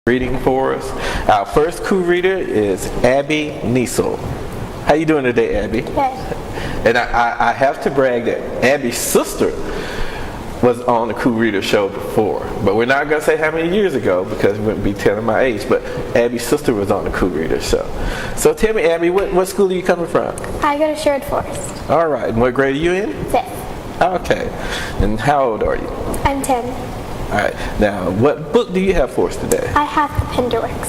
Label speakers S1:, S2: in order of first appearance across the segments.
S1: reading for us. Our first co-reader is Abby Niesel. How you doing today, Abby?
S2: Good.
S1: And I have to brag that Abby's sister was on the co-reader show before, but we're not going to say how many years ago because we wouldn't be telling my age, but Abby's sister was on the co-reader show. So tell me, Abby, what school are you coming from?
S2: I go to Sherwood Forest.
S1: All right, and what grade are you in?
S2: 5th.
S1: Okay, and how old are you?
S2: I'm 10.
S1: All right, now what book do you have for us today?
S2: I have the Pinderwicks.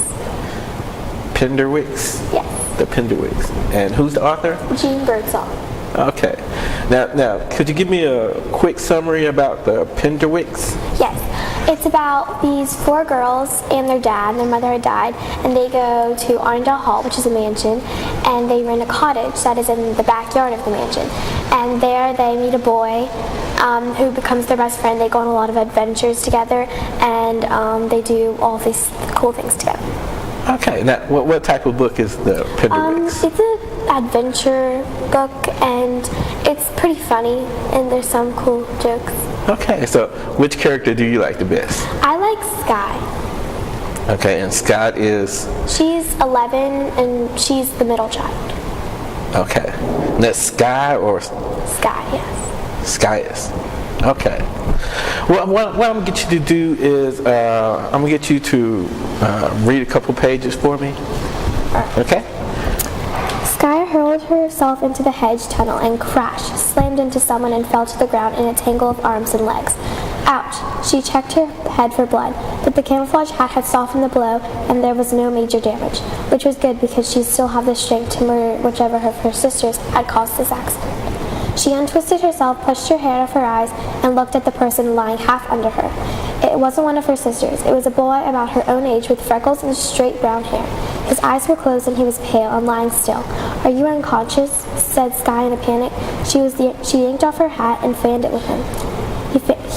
S1: Pinderwicks?
S2: Yes.
S1: The Pinderwicks. And who's the author?
S2: Jean Birdsall.
S1: Okay. Now, could you give me a quick summary about the Pinderwicks?
S2: Yes. It's about these 4 girls and their dad. Their mother had died, and they go to Arndale Hall, which is a mansion, and they rent a cottage that is in the backyard of the mansion. And there they meet a boy who becomes their best friend. They go on a lot of adventures together, and they do all these cool things together.
S1: Okay. Now, what type of book is the Pinderwicks?
S2: It's an adventure book, and it's pretty funny, and there's some cool jokes.
S1: Okay. So, which character do you like the best?
S2: I like Sky.
S1: Okay, and Scott is?
S2: She's 11, and she's the middle child.
S1: Okay. And that's Sky or?
S2: Sky, yes.
S1: Sky is. Okay. Well, what I'm going to get you to do is I'm going to get you to read a couple pages for me. Okay?
S2: Sky hurled herself into the hedge tunnel and crashed, slammed into someone and fell to the ground in a tangle of arms and legs. Ouch! She checked her head for blood, but the camouflage hat had softened the blow and there was no major damage, which was good because she still had the strength to murder whichever of her sisters had caused this accident. She untwisted herself, pushed her hair out of her eyes, and looked at the person lying half under her. It wasn't one of her sisters. It was a boy about her own age with freckles and straight brown hair. His eyes were closed and he was pale and lying still. "Are you unconscious?" said Sky in a panic. She yanked off her hat and fanned it with him.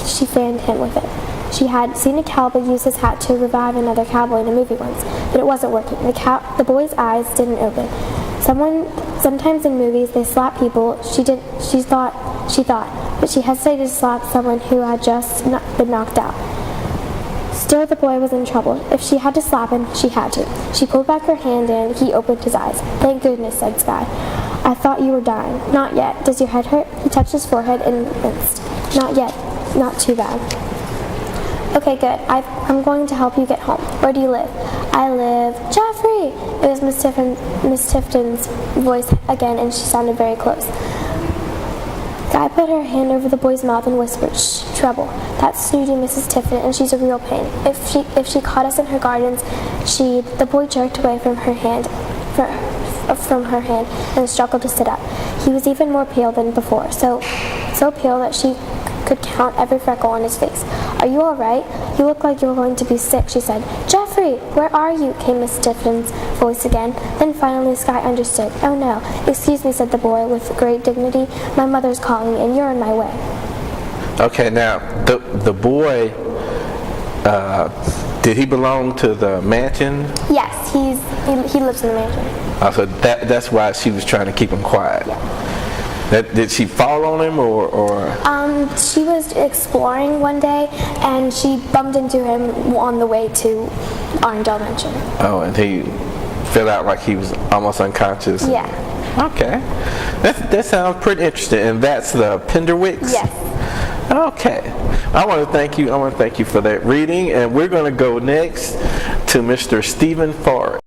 S2: She fanned him with it. She had seen a cowboy use his hat to revive another cowboy in a movie once, but it wasn't working. The boy's eyes didn't open. Sometimes in movies they slap people, she thought, but she hesitated to slap someone who had just been knocked out. Still, the boy was in trouble. If she had to slap him, she had to. She pulled back her hand and he opened his eyes. "Thank goodness," said Sky. "I thought you were dying." "Not yet. Does your head hurt?" He touched his forehead and winced. "Not yet. Not too bad." "Okay, good. I'm going to help you get home. Where do you live?" "I live..." "Jeffrey!" It was Miss Tifton's voice again, and she sounded very close. Guy put her hand over the boy's mouth and whispered, "Shh, trouble. That's snooty Mrs. Tifton, and she's a real pain. If she caught us in her gardens, she'd..." The boy jerked away from her hand and struggled to sit up. He was even more pale than before, so pale that she could count every freckle on his face. "Are you all right? You look like you were going to be sick," she said. "Jeffrey, where are you?" came Miss Tifton's voice again. Then finally Sky understood. "Oh no, excuse me," said the boy with great dignity. "My mother's calling me and you're in my way." Okay,
S1: now the boy, did he belong to the mansion?
S2: Yes, he lives in the mansion.
S1: So that's why she was trying to keep him quiet.
S2: Yeah.
S1: Did she fall on him or?
S2: She was exploring one day and she bumped into him on the way to Arndale Mansion.
S1: Oh, and he fell out like he was almost unconscious?
S2: Yeah.
S1: Okay. That sounds pretty interesting. And that's the Pinderwicks?
S2: Yes.
S1: Okay. I want to thank you for that reading, and we're going to go next to Mr. Stephen Forrest.